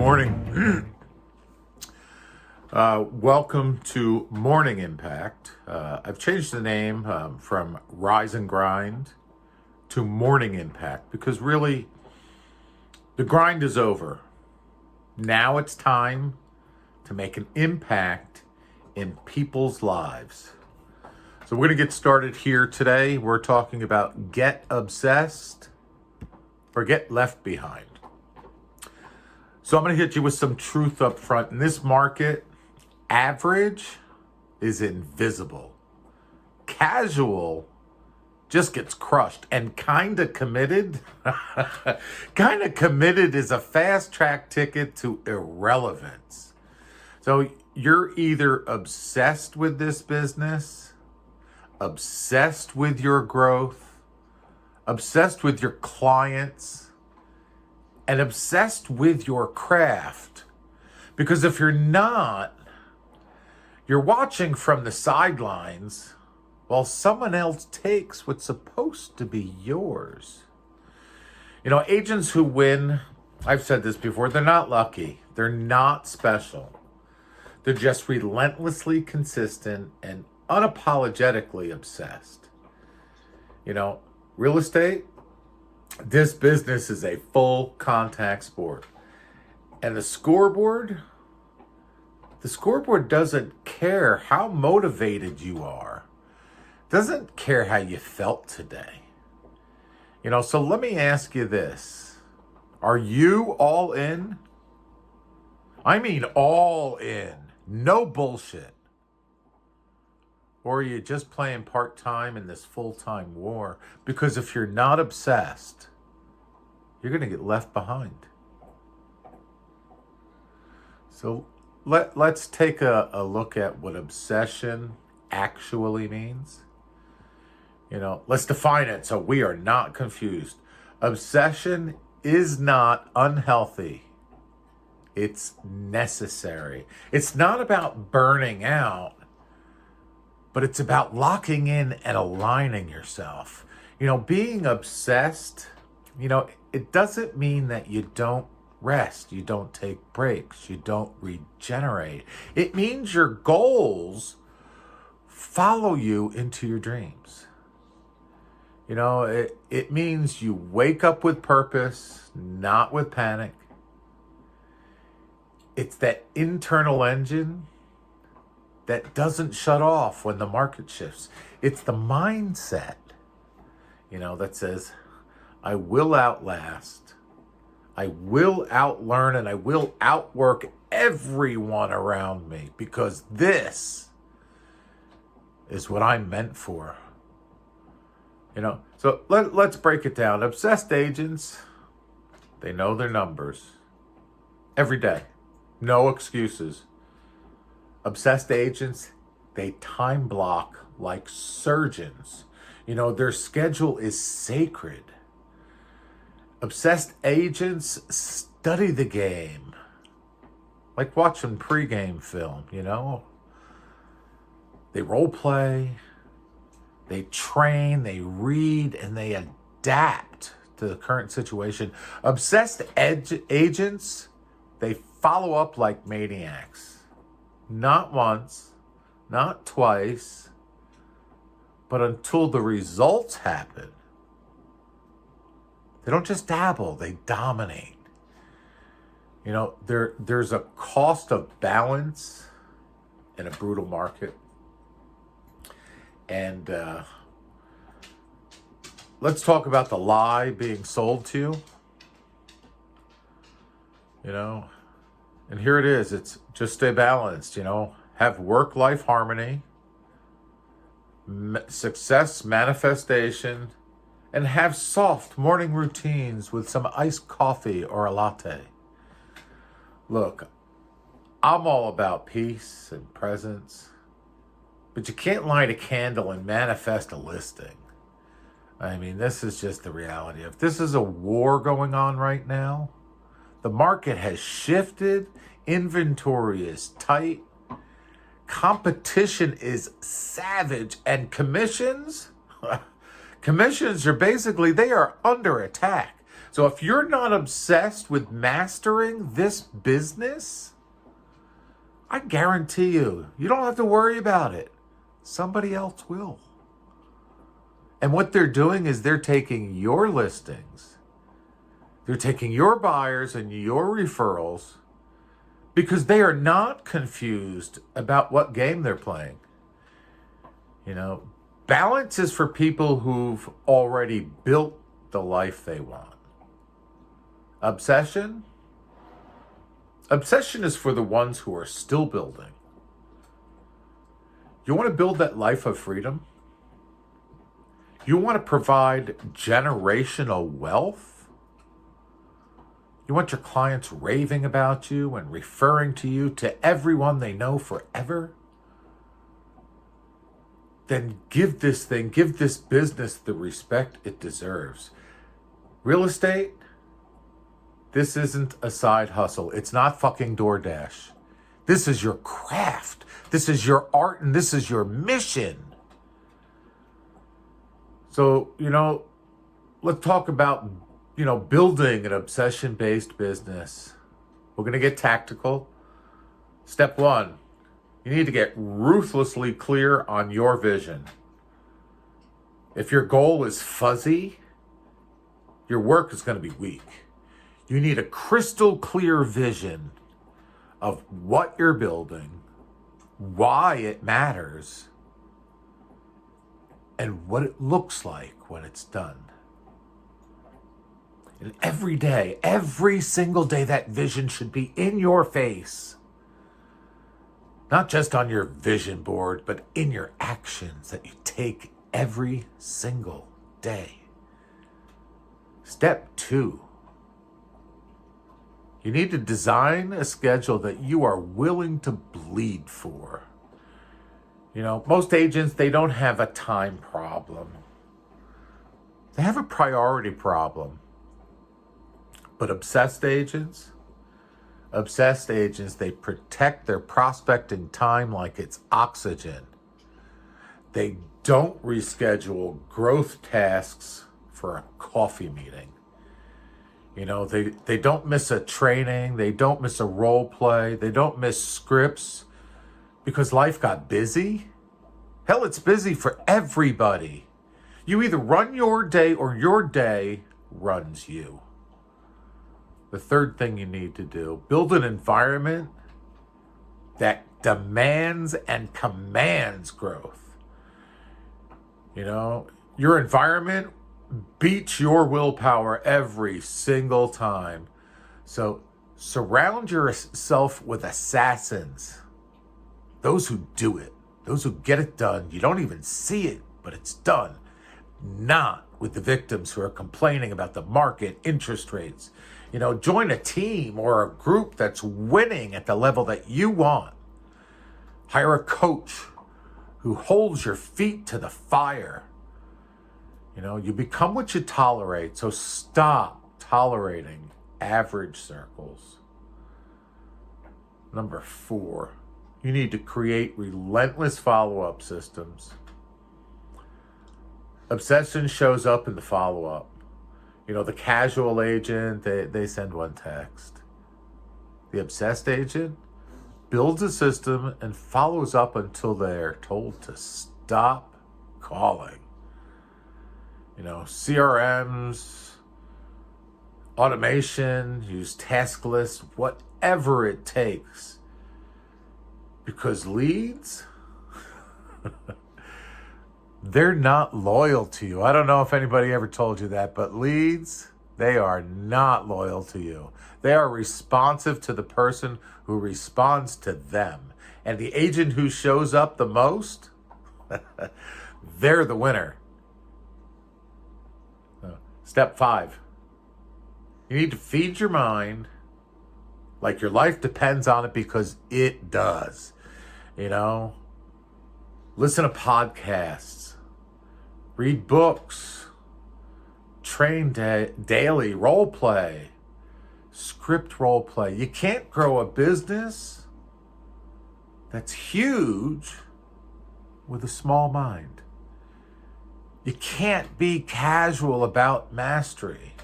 morning. Welcome to Morning Impact. I've changed the name from Rise and Grind to Morning Impact because really the grind is over. Now it's time to make an impact in people's lives. So we're going to get started here today. We're talking about get obsessed or get left behind. So I'm going to hit you with some truth up front. In this market, average is invisible. Casual just gets crushed. And kind of committed, is a fast track ticket to irrelevance. So you're either obsessed with this business, obsessed with your growth, obsessed with your clients, and obsessed with your craft. Because if you're not, you're watching from the sidelines while someone else takes what's supposed to be yours. You know, agents who win, I've said this before, they're not lucky. They're not special. They're just relentlessly consistent and unapologetically obsessed. You know, real estate, this business is a full contact sport. And the scoreboard doesn't care how motivated you are. Doesn't care how you felt today. You know, so let me ask you this. Are you all in? I mean all in. No bullshit. Or are you just playing part-time in this full-time war? Because if you're not obsessed, you're going to get left behind. So let's take a look at what obsession actually means. You know, let's define it so we are not confused. Obsession is not unhealthy. It's necessary. It's not about burning out, but it's about locking in and aligning yourself. You know, being obsessed, you know, it doesn't mean that you don't rest, you don't take breaks, you don't regenerate. It means your goals follow you into your dreams. You know, it means you wake up with purpose, not with panic. It's that internal engine that doesn't shut off when the market shifts. It's the mindset, you know, that says, I will outlast, I will outlearn, and I will outwork everyone around me because this is what I'm meant for. You know, so let's break it down. Obsessed agents, they know their numbers every day. No excuses. Obsessed agents, they time block like surgeons. You know, their schedule is sacred. Obsessed agents study the game. Like watching pregame film, you know? They role play, they train, they read, and they adapt to the current situation. Obsessed agents, they follow up like maniacs. Not once, not twice, but until the results happen. They don't just dabble, they dominate. You know, there's a cost of balance in a brutal market. And let's talk about the lie being sold to you. You know, and here it is. It's just stay balanced, you know, have work-life harmony, success manifestation, and have soft morning routines with some iced coffee or a latte. Look, I'm all about peace and presence, but you can't light a candle and manifest a listing. I mean, this is just the reality. If this is a war going on right now, the market has shifted, inventory is tight, competition is savage, and commissions are basically, they are under attack. So if you're not obsessed with mastering this business, I guarantee you, you don't have to worry about it. Somebody else will. And what they're doing is they're taking your listings, they're taking your buyers and your referrals because they are not confused about what game they're playing. You know, balance is for people who've already built the life they want. Obsession? Obsession is for the ones who are still building. You want to build that life of freedom? You want to provide generational wealth? You want your clients raving about you and referring to you to everyone they know forever? Then give this business the respect it deserves. Real estate, this isn't a side hustle. It's not fucking DoorDash. This is your craft. This is your art, and this is your mission. So, let's talk about, building an obsession-based business. We're going to get tactical. Step 1, you need to get ruthlessly clear on your vision. If your goal is fuzzy, your work is going to be weak. You need a crystal clear vision of what you're building, why it matters, and what it looks like when it's done. And every day, every single day, that vision should be in your face. Not just on your vision board, but in your actions that you take every single day. Step 2. You need to design a schedule that you are willing to bleed for. Most agents, they don't have a time problem. They have a priority problem. But obsessed agents, they protect their prospecting time like it's oxygen. They don't reschedule growth tasks for a coffee meeting. They don't miss a training. They don't miss a role play. They don't miss scripts because life got busy. Hell, it's busy for everybody. You either run your day or your day runs you. The third thing you need to do, build an environment that demands and commands growth. Your environment beats your willpower every single time. So surround yourself with assassins. Those who do it. Those who get it done. You don't even see it, but it's done. Not with the victims who are complaining about the market, interest rates. Join a team or a group that's winning at the level that you want. Hire a coach who holds your feet to the fire. You become what you tolerate, so stop tolerating average circles. Number 4, you need to create relentless follow-up systems. Obsession shows up in the follow-up. The casual agent, they send one text. The obsessed agent builds a system and follows up until they're told to stop calling. CRMs, automation, use task lists, whatever it takes. Because leads, they're not loyal to you. I don't know if anybody ever told you that, but leads, they are not loyal to you. They are responsive to the person who responds to them. And the agent who shows up the most, they're the winner. Step 5, you need to feed your mind like your life depends on it, because it does. Listen to podcasts, read books, train daily, role play, script role play. You can't grow a business that's huge with a small mind. You can't be casual about mastery.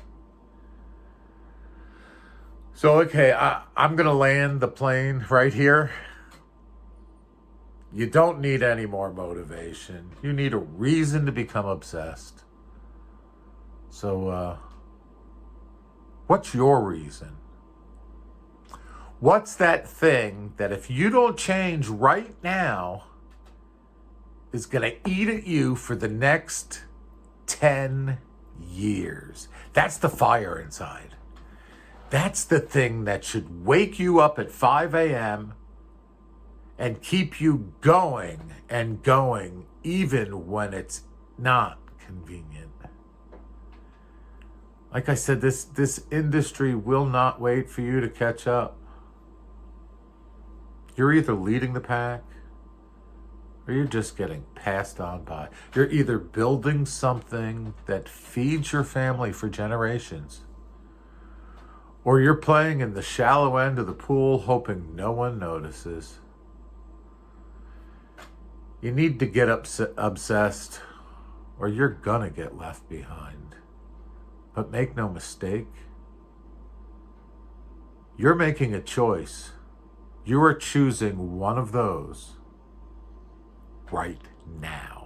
So, okay, I'm going to land the plane right here. You don't need any more motivation. You need a reason to become obsessed. So, what's your reason? What's that thing that if you don't change right now is going to eat at you for the next 10 years? That's the fire inside. That's the thing that should wake you up at 5 a.m. and keep you going and going, even when it's not convenient. Like I said, this industry will not wait for you to catch up. You're either leading the pack or you're just getting passed on by. You're either building something that feeds your family for generations, or you're playing in the shallow end of the pool hoping no one notices. You need to get obsessed or you're gonna get left behind. But make no mistake, you're making a choice. You are choosing one of those right now.